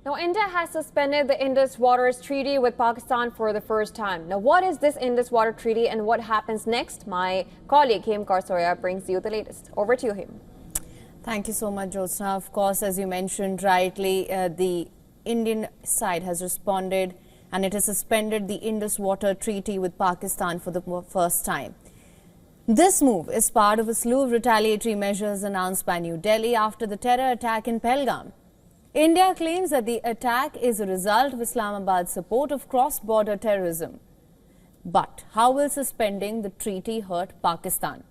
Now, India has suspended the Indus Water Treaty with Pakistan for the first time. Now, what is this Indus Water Treaty and what happens next? My colleague Him Karsoya brings you the latest. Over to you, Him. Thank you so much, Jyotsna. Of course, as you mentioned rightly, the Indian side has responded and it has suspended the Indus Water Treaty with Pakistan for the first time. This move is part of a slew of retaliatory measures announced by New Delhi after the terror attack in Pahalgam. India claims that the attack is a result of Islamabad's support of cross-border terrorism. But how will suspending the treaty hurt Pakistan?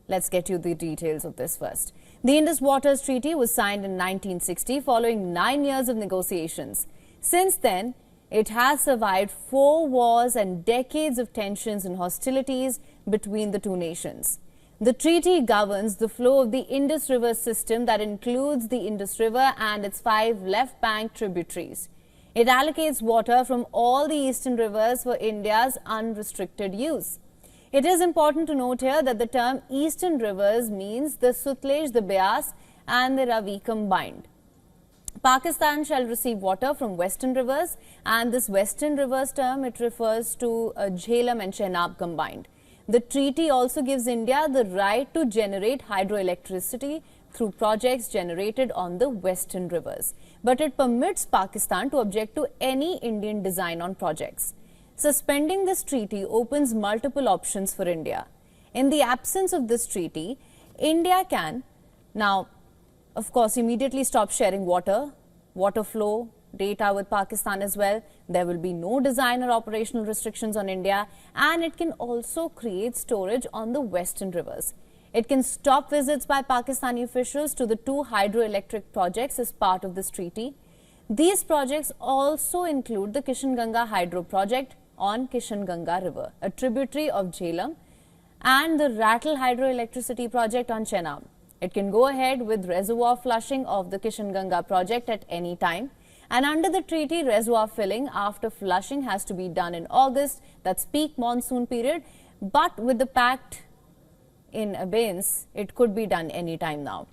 Let's get you the details of this first. The Indus Water Treaty was signed in 1960 following 9 years of negotiations. Since then, it has survived 4 wars and decades of tensions and hostilities between the two nations. The treaty governs the flow of the Indus River system that includes the Indus River and its 5 left bank tributaries. It allocates water from all the eastern rivers for India's unrestricted use. It is important to note here that the term eastern rivers means the Sutlej, the Beas and the Ravi combined. Pakistan shall receive water from western rivers, and this western rivers term, it refers to Jhelum and Chenab combined. The treaty also gives India the right to generate hydroelectricity through projects generated on the western rivers. But it permits Pakistan to object to any Indian design on projects. Suspending this treaty opens multiple options for India. In the absence of this treaty, India can now, of course, immediately stop sharing water flow, data with Pakistan as well. There will be no design or operational restrictions on India, and it can also create storage on the western rivers. It can stop visits by Pakistani officials to the 2 hydroelectric projects as part of this treaty. These projects also include the Kishanganga Hydro Project on Kishanganga River, a tributary of Jhelum, and the Rattle Hydroelectricity Project on Chenab. It can go ahead with reservoir flushing of the Kishanganga project at any time. And under the treaty, reservoir filling after flushing has to be done in August, that's peak monsoon period. But with the pact in abeyance, it could be done any time now.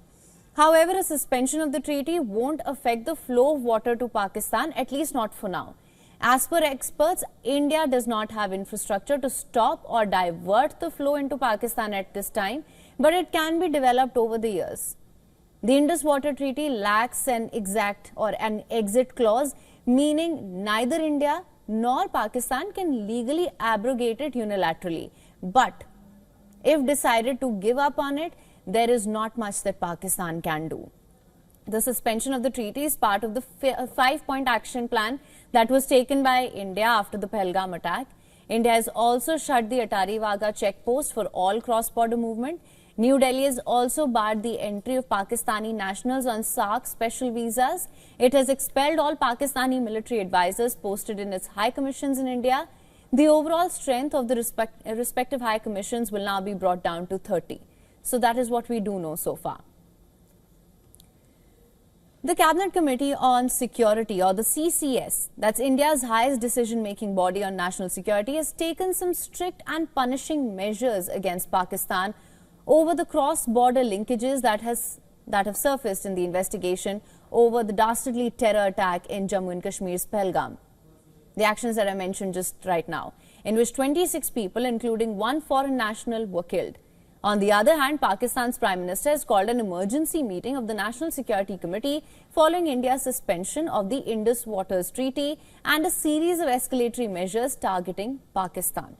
However, a suspension of the treaty won't affect the flow of water to Pakistan, at least not for now. As per experts, India does not have infrastructure to stop or divert the flow into Pakistan at this time, but it can be developed over the years. The Indus Water Treaty lacks an exact or an exit clause, meaning neither India nor Pakistan can legally abrogate it unilaterally. But if decided to give up on it, there is not much that Pakistan can do. The suspension of the treaty is part of the 5-point action plan that was taken by India after the Pahalgam attack. India has also shut the Atari Wagah checkpost for all cross-border movement. New Delhi has also barred the entry of Pakistani nationals on SAARC special visas. It has expelled all Pakistani military advisors posted in its high commissions in India. The overall strength of the respective high commissions will now be brought down to 30. So that is what we do know so far. The Cabinet Committee on Security, or the CCS, that's India's highest decision-making body on national security, has taken some strict and punishing measures against Pakistan over the cross-border linkages that have surfaced in the investigation over the dastardly terror attack in Jammu and Kashmir's Pahalgam. The actions that I mentioned just right now, in which 26 people, including 1 foreign national, were killed. On the other hand, Pakistan's Prime Minister has called an emergency meeting of the National Security Committee following India's suspension of the Indus Water Treaty and a series of escalatory measures targeting Pakistan.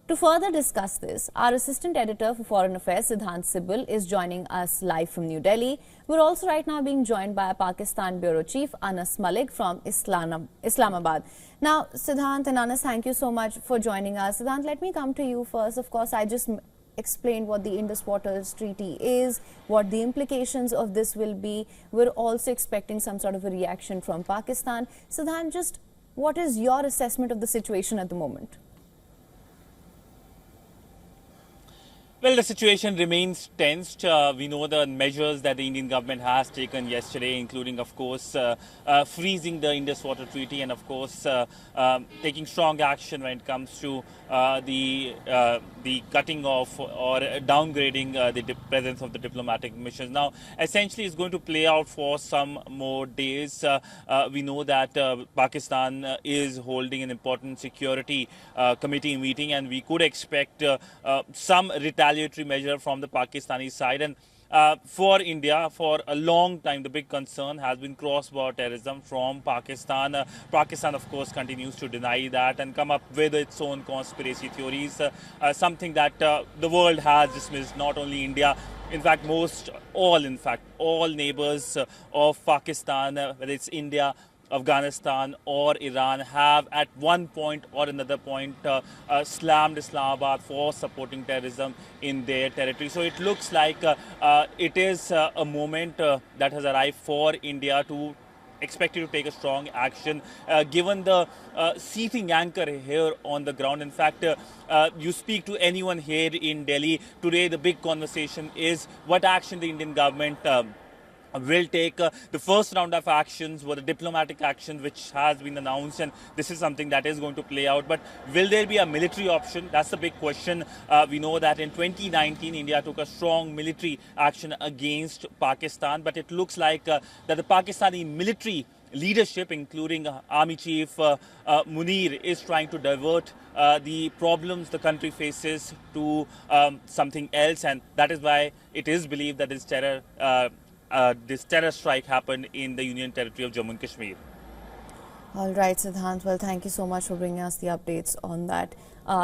To further discuss this, our Assistant Editor for Foreign Affairs, Siddhant Sibal, is joining us live from New Delhi. We're also right now being joined by our Pakistan Bureau Chief, Anas Malik from Islamabad. Now, Siddhant and Anas, thank you so much for joining us. Siddhant, let me come to you first. Of course, I just explained what the Indus Water Treaty is, what the implications of this will be. We're also expecting some sort of a reaction from Pakistan. Siddhant, just what is your assessment of the situation at the moment? Well, the situation remains tensed. We know the measures that the Indian government has taken yesterday, including, of course, freezing the Indus Water Treaty and, of course, taking strong action when it comes to the cutting off or downgrading the presence of the diplomatic missions. Now, essentially, it's going to play out for some more days. We know that Pakistan is holding an important security committee meeting, and we could expect some retaliatory measure from the Pakistani side. And for India, for a long time, the big concern has been cross-border terrorism from Pakistan. Pakistan, of course, continues to deny that and come up with its own conspiracy theories, something that the world has dismissed, not only India. In fact, all neighbors of Pakistan, whether it's India, Afghanistan or Iran, have at one point or another point slammed Islamabad for supporting terrorism in their territory. So it looks like it is a moment that has arrived for India to expected to take a strong action given the seething anchor here on the ground. In fact, you speak to anyone here in Delhi today, the big conversation is what action the Indian government will take. The first round of actions were the diplomatic actions which has been announced, and this is something that is going to play out. But will there be a military option? That's the big question. We know that in 2019 India took a strong military action against Pakistan, but it looks like that the Pakistani military leadership, including Army Chief Munir, is trying to divert the problems the country faces to something else, and that is why it is believed that this terror strike happened in the Union Territory of Jammu and Kashmir. All right, Siddhant. Well, thank you so much for bringing us the updates on that.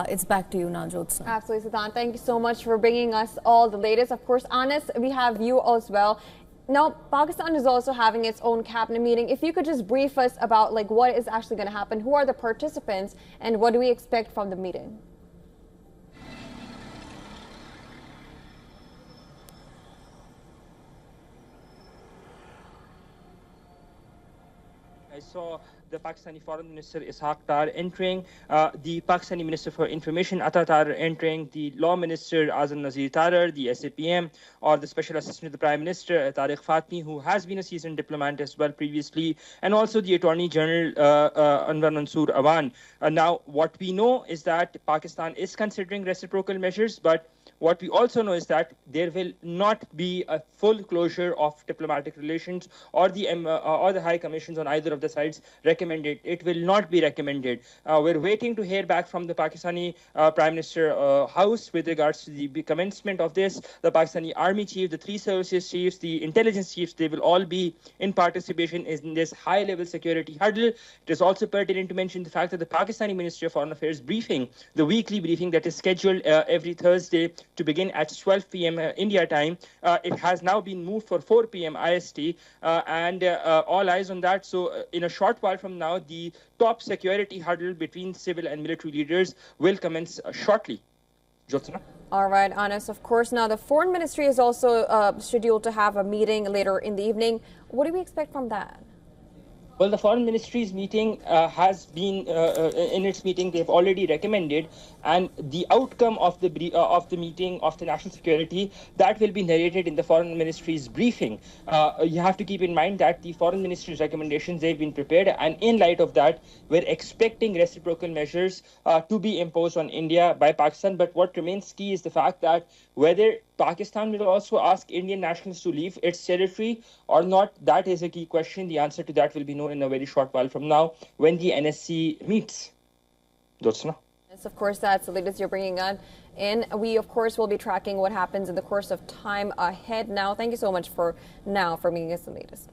It's back to you now, Jyotsna. Absolutely, Siddhant. Thank you so much for bringing us all the latest. Of course, Anas, we have you as well. Now, Pakistan is also having its own cabinet meeting. If you could just brief us about what is actually going to happen, who are the participants, and what do we expect from the meeting? I saw the Pakistani Foreign Minister Ishaq Dar entering, the Pakistani Minister for Information Atta Tarar entering, the Law Minister Azam Nazir Tarar, the SAPM, or the Special Assistant to the Prime Minister Tariq Fatmi, who has been a seasoned diplomat as well previously, and also the Attorney General Anwar Mansoor Awan. Now, what we know is that Pakistan is considering reciprocal measures, but what we also know is that there will not be a full closure of diplomatic relations, or the high commissions on either of the sides recommended. It will not be recommended. We're waiting to hear back from the Pakistani Prime Minister House with regards to the commencement of this. The Pakistani Army Chief, the three services chiefs, the intelligence chiefs, they will all be in participation in this high-level security huddle. It is also pertinent to mention the fact that the Pakistani Ministry of Foreign Affairs briefing, the weekly briefing that is scheduled every Thursday to begin at 12 p.m. India time, it has now been moved for 4 p.m. IST, and all eyes on that. So in a short while from now, the top security huddle between civil and military leaders will commence shortly. Jyotsna? All right, Anas, of course. Now, the Foreign Ministry is also scheduled to have a meeting later in the evening. What do we expect from that? Well, the Foreign Ministry's meeting has been, in its meeting, they've already recommended, and the outcome of the meeting of the national security, that will be narrated in the Foreign Ministry's briefing. You have to keep in mind that the Foreign Ministry's recommendations, they've been prepared, and in light of that, we're expecting reciprocal measures to be imposed on India by Pakistan. But what remains key is the fact that whether Pakistan will also ask Indian nationals to leave its territory or not, that is a key question. The answer to that will be known in a very short while from now when the NSC meets. Jyotsna? Yes, of course, that's the latest you're bringing on. And we, of course, will be tracking what happens in the course of time ahead now. Thank you so much for bringing us the latest.